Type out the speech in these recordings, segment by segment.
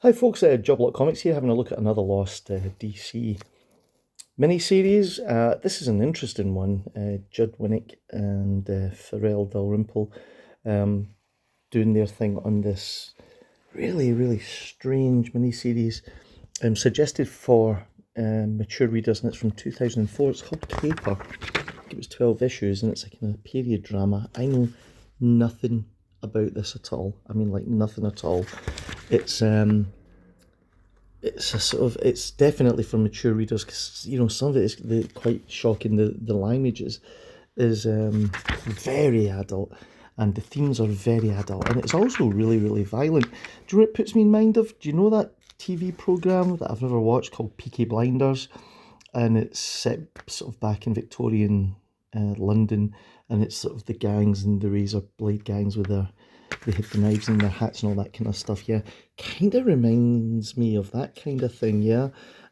Hi folks, Joblot Comics here, having a look at another Lost DC miniseries. This is an interesting one. Judd Winnick and Pharrell Dalrymple um, doing their thing on this really strange miniseries suggested for mature readers, and it's from 2004. It's called Caper. It was 12 issues and it's a kind of period drama. I know nothing about this at all. I mean, like nothing at all. It's it's a sort of, it's definitely for mature readers because some of it is quite shocking. The language is very adult, and the themes are very adult, and it's also really violent. Do you know what it puts me in mind of? Do you know that TV program that I've never watched called Peaky Blinders? And it's set sort of back in Victorian London, and it's sort of the gangs and the razor blade gangs with they hid the knives in their hats and all that kind of stuff. Yeah, kind of reminds me of that kind of thing. Yeah,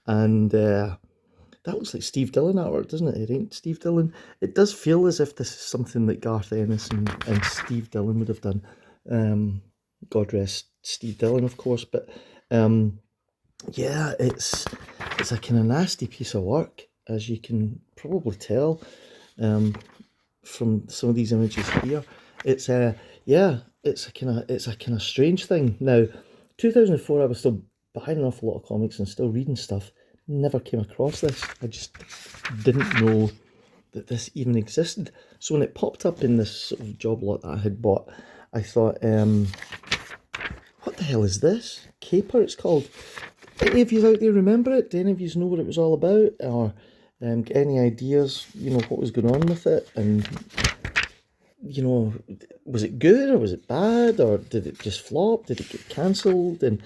and that looks like Steve Dillon artwork, doesn't it? It ain't Steve Dillon. It does feel as if this is something that Garth Ennis and Steve Dillon would have done. God rest Steve Dillon, of course, but yeah, it's a kind of nasty piece of work, as you can probably tell from some of these images here. It's yeah, it's a kind of strange thing. Now, 2004, I was still buying an awful lot of comics and still reading stuff. Never came across this. I just didn't know that this even existed. So when it popped up in this sort of job lot that I had bought, I thought, what the hell is this? Caper, it's called. Any of you out there remember it? Do any of you know what it was all about? Or get any ideas, what was going on with it? And, was it good or was it bad? Or did it just flop? Did it get cancelled? But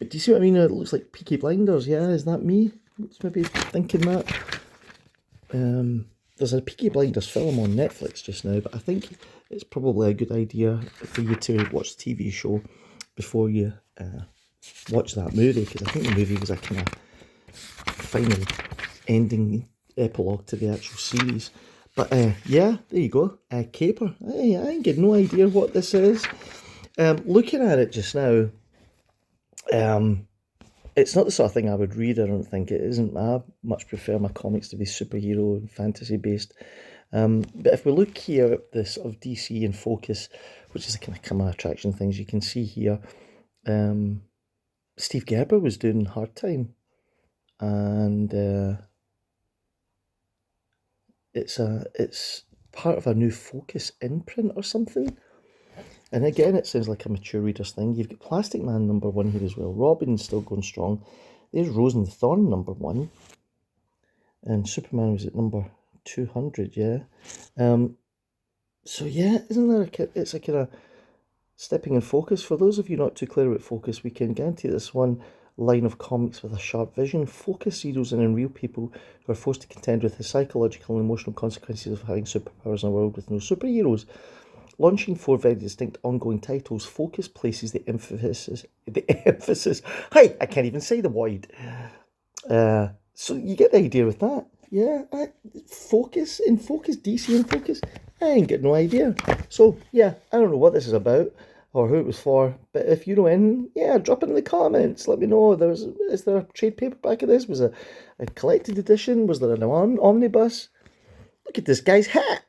do you see what I mean? It looks like Peaky Blinders. Yeah, is that me? It's maybe thinking that. There's a Peaky Blinders film on Netflix just now, but I think it's probably a good idea for you to watch the TV show before you watch that movie, because I think the movie was a kind of final ending epilogue to the actual series. But yeah, there you go. Caper. I ain't got no idea what this is. Looking at it just now, it's not the sort of thing I would read. I don't think it isn't. I much prefer my comics to be superhero and fantasy based. But if we look here at the sort of DC in focus, which is a kind of camera attraction things, you can see here, Steve Gerber was doing Hard Time, and it's part of a new Focus imprint or something. And again, it sounds like a mature reader's thing. You've got Plastic Man #1 here as well. Robin's still going strong. There's Rose and Thorn #1, and Superman was at number 200. Yeah. So yeah, isn't that it's a kind of stepping in focus. For those of you not too clear about Focus, we can guarantee this one line of comics with a sharp vision. Focus zeroes in on real people who are forced to contend with the psychological and emotional consequences of having superpowers in a world with no superheroes. Launching 4 very distinct ongoing titles, Focus places the emphasis. Hi, I can't even say the word. So you get the idea with that. Yeah, Focus in Focus, DC in Focus. I ain't got no idea. So yeah, I don't know what this is about or who it was for. But if you know anything, yeah, drop it in the comments. Let me know. Is there a trade paperback of this? Was it a collected edition? Was there an omnibus? Look at this guy's hat.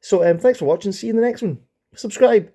So thanks for watching. See you in the next one. Subscribe.